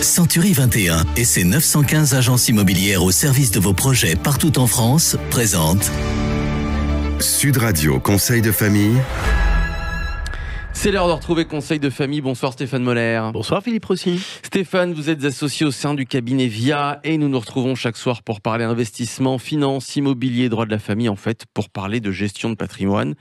Century 21 et ses 915 agences immobilières au service de vos projets partout en France présentent Sud Radio Conseil de famille. C'est l'heure de retrouver Conseil de famille. Bonsoir Stéphane Moller. Bonsoir Philippe Rossi. Stéphane, vous êtes associé au sein du cabinet VIA et nous nous retrouvons chaque soir pour parler investissement, finance, immobilier, droit de la famille, en fait, pour parler de gestion de patrimoine.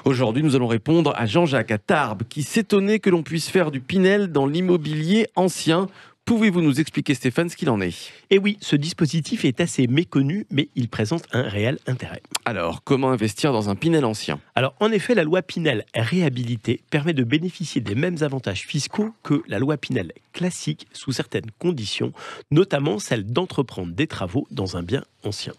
Aujourd'hui, nous allons répondre à Jean-Jacques à Tarbes qui s'étonnait que l'on puisse faire du Pinel dans l'immobilier ancien. Pouvez-vous nous expliquer, Stéphane, ce qu'il en est ? Eh oui, ce dispositif est assez méconnu, mais il présente un réel intérêt. Alors, comment investir dans un Pinel ancien ? Alors, en effet, la loi Pinel réhabilitée permet de bénéficier des mêmes avantages fiscaux que la loi Pinel classique sous certaines conditions, notamment celle d'entreprendre des travaux dans un bien ancien.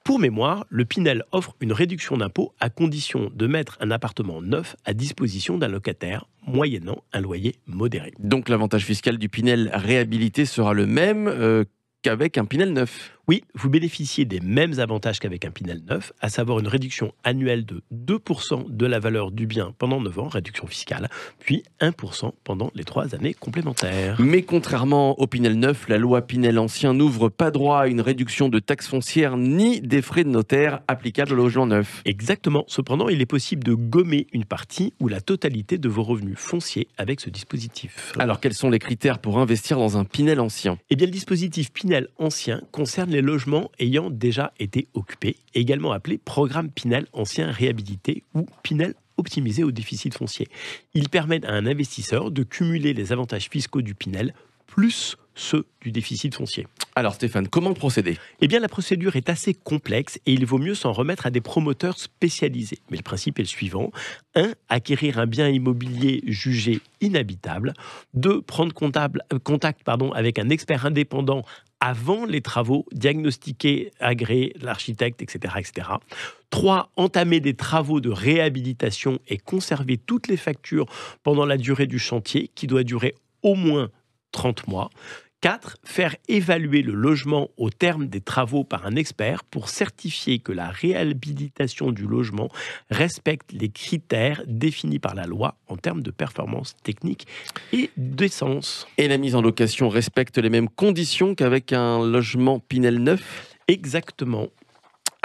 Pour mémoire, le Pinel offre une réduction d'impôt à condition de mettre un appartement neuf à disposition d'un locataire, moyennant un loyer modéré. Donc l'avantage fiscal du Pinel réhabilité sera le même qu'avec un Pinel neuf. Oui, vous bénéficiez des mêmes avantages qu'avec un Pinel neuf, à savoir une réduction annuelle de 2% de la valeur du bien pendant 9 ans, réduction fiscale, puis 1% pendant les 3 années complémentaires. Mais contrairement au Pinel neuf, la loi Pinel ancien n'ouvre pas droit à une réduction de taxes foncières ni des frais de notaire applicables au logement neuf. Exactement. Cependant, il est possible de gommer une partie ou la totalité de vos revenus fonciers avec ce dispositif. Alors, quels sont les critères pour investir dans un Pinel ancien ? Eh bien, le dispositif Pinel ancien concerne les logements ayant déjà été occupés, également appelé programme Pinel ancien réhabilité ou Pinel optimisé au déficit foncier. Il permet à un investisseur de cumuler les avantages fiscaux du Pinel plus ceux du déficit foncier. Alors Stéphane, comment procéder ? Eh bien, la procédure est assez complexe et il vaut mieux s'en remettre à des promoteurs spécialisés. Mais le principe est le suivant. 1. Acquérir un bien immobilier jugé inhabitable. 2. Prendre contact avec un expert indépendant avant les travaux, diagnostiquer, agréer l'architecte, etc., etc. 3. Entamer des travaux de réhabilitation et conserver toutes les factures pendant la durée du chantier, qui doit durer au moins 30 mois. 4. Faire évaluer le logement au terme des travaux par un expert pour certifier que la réhabilitation du logement respecte les critères définis par la loi en termes de performance technique et d'essence. Et la mise en location respecte les mêmes conditions qu'avec un logement Pinel neuf ? Exactement.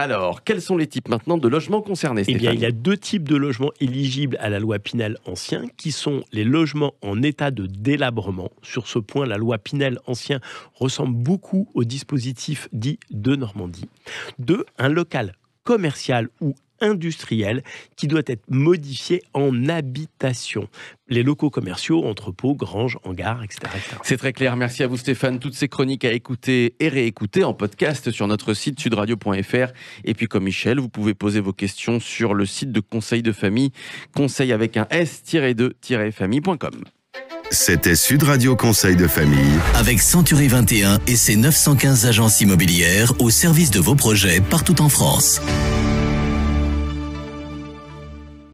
Alors, quels sont les types maintenant de logements concernés, Stéphane ? Eh bien, il y a 2 types de logements éligibles à la loi Pinel ancien, qui sont les logements en état de délabrement. Sur ce point, la loi Pinel ancien ressemble beaucoup au dispositif dit de Normandie. 2. Un local commercial ou industriel qui doit être modifié en habitation. Les locaux commerciaux, entrepôts, granges, hangars, etc., etc. C'est très clair. Merci à vous Stéphane. Toutes ces chroniques à écouter et réécouter en podcast sur notre site sudradio.fr. Et puis comme Michel, vous pouvez poser vos questions sur le site de Conseil de famille, conseil avec un s-2-famille.com. C'était Sud Radio Conseil de famille. avec Century 21 et ses 915 agences immobilières au service de vos projets partout en France.